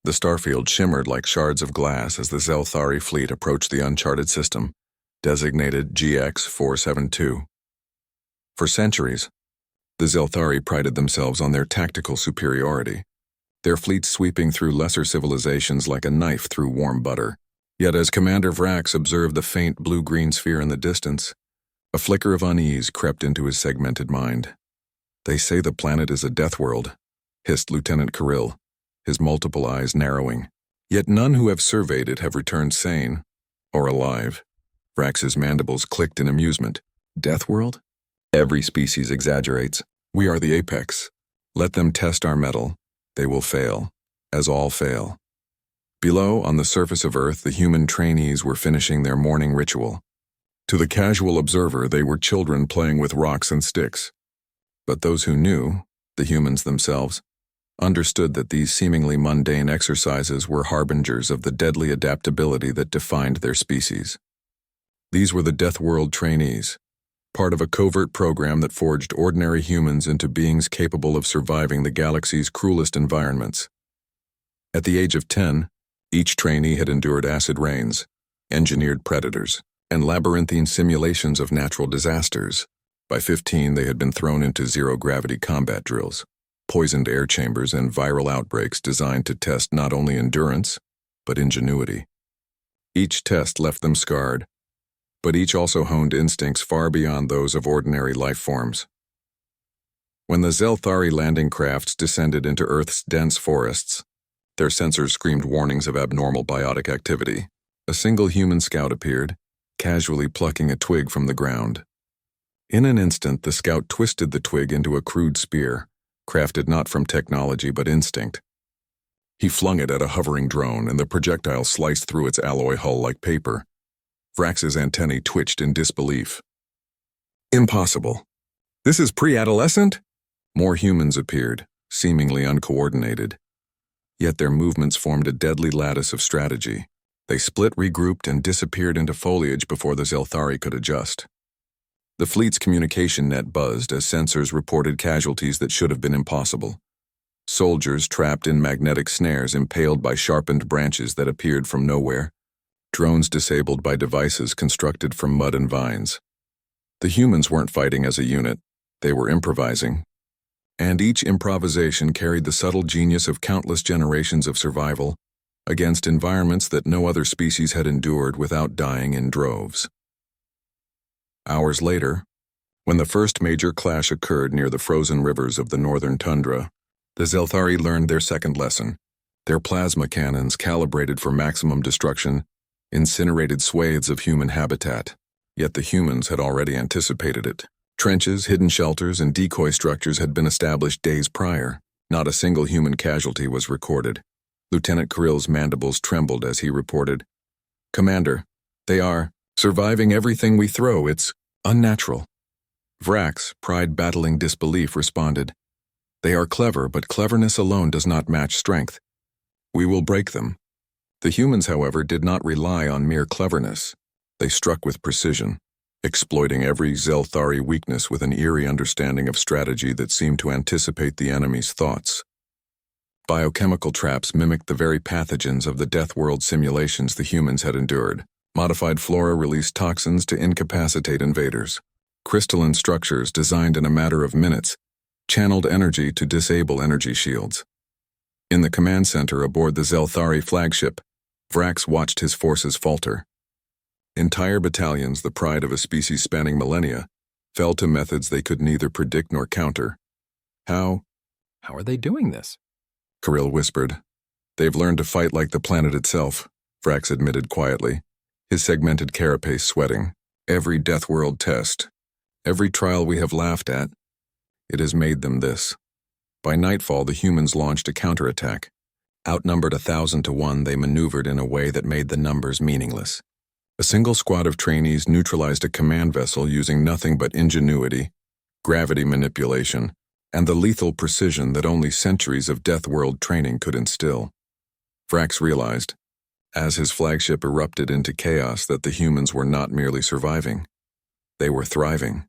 The starfield shimmered like shards of glass as the Zelthari fleet approached the uncharted system, designated GX-472. For centuries, the Zelthari prided themselves on their tactical superiority, their fleets sweeping through lesser civilizations like a knife through warm butter. Yet as Commander Vrax observed the faint blue-green sphere in the distance, a flicker of unease crept into his segmented mind. "They say the planet is a death world," hissed Lieutenant Kirill, his multiple eyes narrowing. "Yet none who have surveyed it have returned sane or alive." Vrax's mandibles clicked in amusement. "Death world? Every species exaggerates. We are the apex. Let them test our mettle. They will fail, as all fail." Below, on the surface of Earth, the human trainees were finishing their morning ritual. To the casual observer, they were children playing with rocks and sticks. But those who knew, the humans themselves, understood that these seemingly mundane exercises were harbingers of the deadly adaptability that defined their species. These were the Deathworld Trainees, part of a covert program that forged ordinary humans into beings capable of surviving the galaxy's cruelest environments. At the age of 10, each trainee had endured acid rains, engineered predators, and labyrinthine simulations of natural disasters. By 15, they had been thrown into zero-gravity combat drills, poisoned air chambers, and viral outbreaks designed to test not only endurance, but ingenuity. Each test left them scarred, but each also honed instincts far beyond those of ordinary life forms. When the Zelthari landing crafts descended into Earth's dense forests, their sensors screamed warnings of abnormal biotic activity. A single human scout appeared, casually plucking a twig from the ground. In an instant, the scout twisted the twig into a crude spear, crafted not from technology but instinct. He flung it at a hovering drone, and the projectile sliced through its alloy hull like paper. Vrax's antennae twitched in disbelief. "Impossible. This is pre-adolescent?" More humans appeared, seemingly uncoordinated. Yet their movements formed a deadly lattice of strategy. They split, regrouped, and disappeared into foliage before the Zelthari could adjust. The fleet's communication net buzzed as sensors reported casualties that should have been impossible. Soldiers trapped in magnetic snares impaled by sharpened branches that appeared from nowhere. Drones disabled by devices constructed from mud and vines. The humans weren't fighting as a unit, they were improvising. And each improvisation carried the subtle genius of countless generations of survival against environments that no other species had endured without dying in droves. Hours later, when the first major clash occurred near the frozen rivers of the northern tundra, the Zelthari learned their second lesson. Their plasma cannons, calibrated for maximum destruction, incinerated swathes of human habitat. Yet the humans had already anticipated it. Trenches, hidden shelters, and decoy structures had been established days prior. Not a single human casualty was recorded. Lieutenant Kirill's mandibles trembled as he reported, "Commander, they are surviving everything we throw. It's unnatural." Vrax, pride battling disbelief, responded, "They are clever, but cleverness alone does not match strength. We will break them." The humans, however, did not rely on mere cleverness. They struck with precision, exploiting every Zelthari weakness with an eerie understanding of strategy that seemed to anticipate the enemy's thoughts. Biochemical traps mimicked the very pathogens of the Deathworld simulations the humans had endured. Modified flora released toxins to incapacitate invaders. Crystalline structures, designed in a matter of minutes, channeled energy to disable energy shields. In the command center aboard the Zelthari flagship, Vrax watched his forces falter. Entire battalions, the pride of a species spanning millennia, fell to methods they could neither predict nor counter. How are they doing this?" Kirill whispered. "They've learned to fight like the planet itself," Vrax admitted quietly, his segmented carapace sweating. "Every Deathworld test, every trial we have laughed at, it has made them this." By nightfall, the humans launched a counterattack. Outnumbered 1,000 to 1, they maneuvered in a way that made the numbers meaningless. A single squad of trainees neutralized a command vessel using nothing but ingenuity, gravity manipulation, and the lethal precision that only centuries of Deathworld training could instill. Vrax realized, as his flagship erupted into chaos, that the humans were not merely surviving. They were thriving.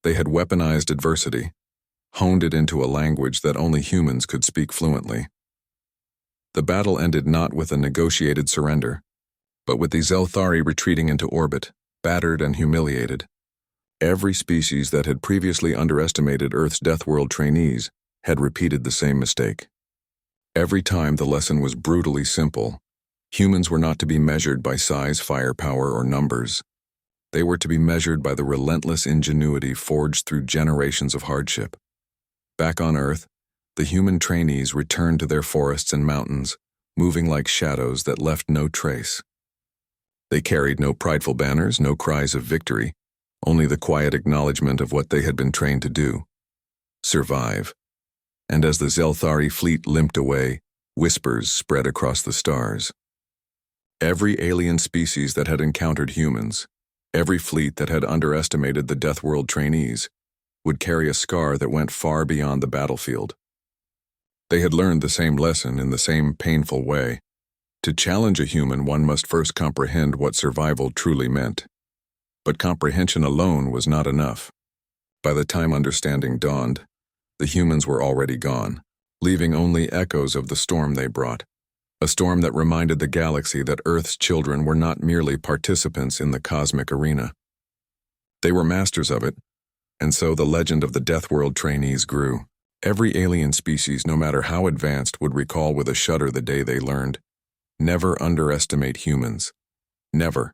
They had weaponized adversity, honed it into a language that only humans could speak fluently. The battle ended not with a negotiated surrender, but with the Zelthari retreating into orbit, battered and humiliated. Every species that had previously underestimated Earth's Deathworld Trainees had repeated the same mistake. Every time the lesson was brutally simple. Humans were not to be measured by size, firepower, or numbers. They were to be measured by the relentless ingenuity forged through generations of hardship. Back on Earth, the human trainees returned to their forests and mountains, moving like shadows that left no trace. They carried no prideful banners, no cries of victory, only the quiet acknowledgement of what they had been trained to do: survive. And as the Zelthari fleet limped away, whispers spread across the stars. Every alien species that had encountered humans, every fleet that had underestimated the Deathworld Trainees, would carry a scar that went far beyond the battlefield. They had learned the same lesson in the same painful way. To challenge a human, one must first comprehend what survival truly meant. But comprehension alone was not enough. By the time understanding dawned, the humans were already gone, leaving only echoes of the storm they brought, a storm that reminded the galaxy that Earth's children were not merely participants in the cosmic arena. They were masters of it, and so the legend of the Deathworld Trainees grew. Every alien species, no matter how advanced, would recall with a shudder the day they learned: never underestimate humans. Never.